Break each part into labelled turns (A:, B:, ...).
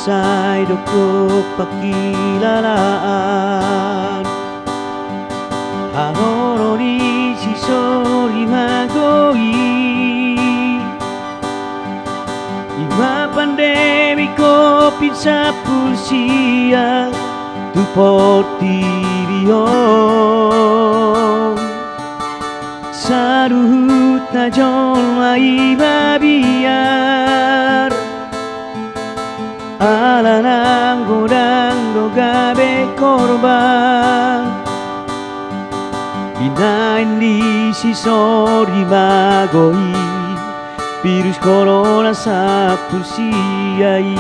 A: say dokok pakilalaan Hahoro ni sisori magoi Ima pandemi covid sa pulsia tu portirio Saruhut na jolma iba biar Alanang godang gabe korban Inain di sisori magoi Virus corona sa pulsiai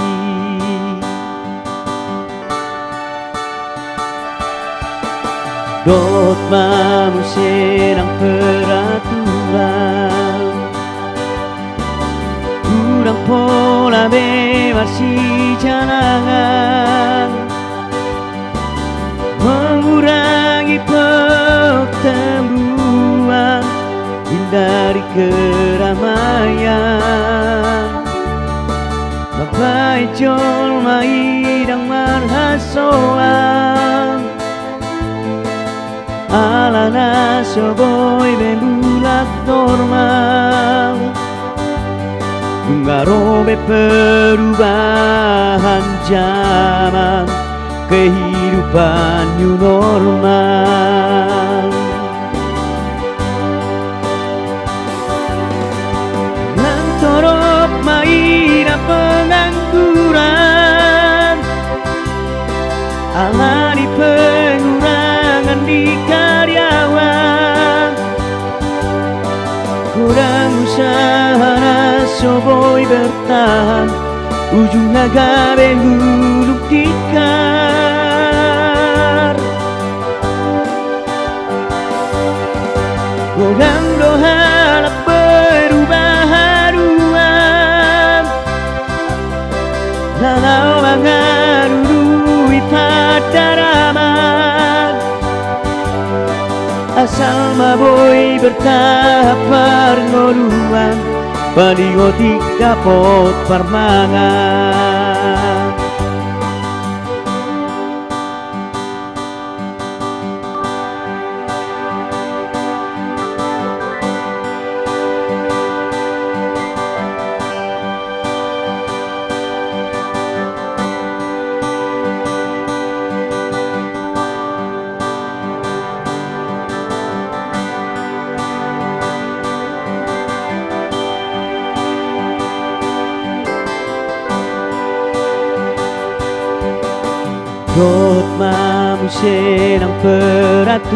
A: Dot manusia ang peraturan Kurang pola bebas si jangan Mengurangi pertemuan Hindari keramaian Bapai jol maidang marhasoan Alana soboy belulat normal Mengarobe perubahan zaman Kehidupan new normal Lantorop maina pengangguran Alani pengurangan di karyawan Kurang usaha soboy bertahan Ujungnya gabe huruf tikar Kurang doa perubahan uang Lalau mengarui pada raman Asal maboy bertahap perngoluan Palingotik kapot parmangan Dot manusia ng peraturan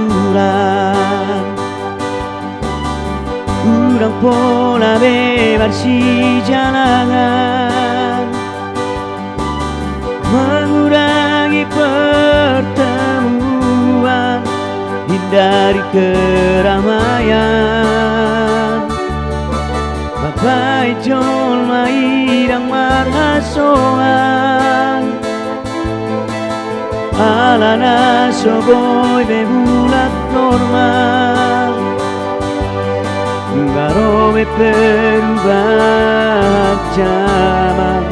A: Kurang pola bebas si jangan Mengurangi pertemuan Hindari keramaian Bapai jol maidang marhasoan Alana soboy bebulat normal Ngarobe perubahan zaman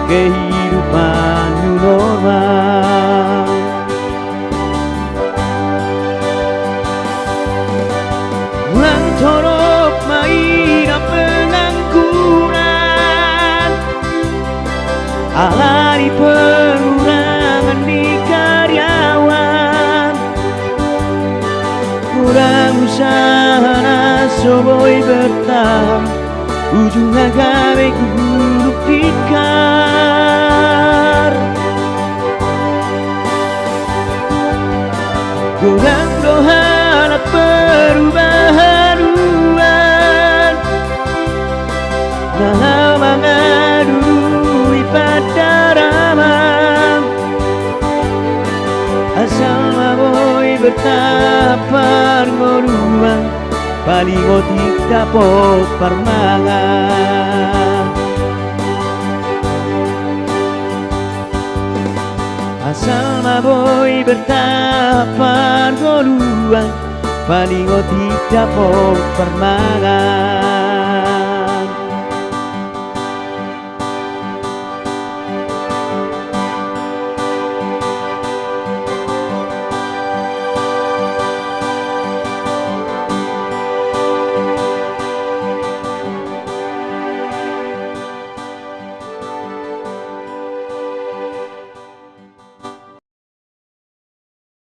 A: Kehidupan new normal Lantorop maina pengangguran Alani pengurangan di karyawan Kurang usaha soboy bertahan Ujungnya gawe huruf tikar Kurang doa perubahan uang Dalam mengadui pada ramah Asal maboy bertapar ngoruang Palingotik dapot parmangan Asal maboy bertapar ngoruang Palingotik dapot parmangan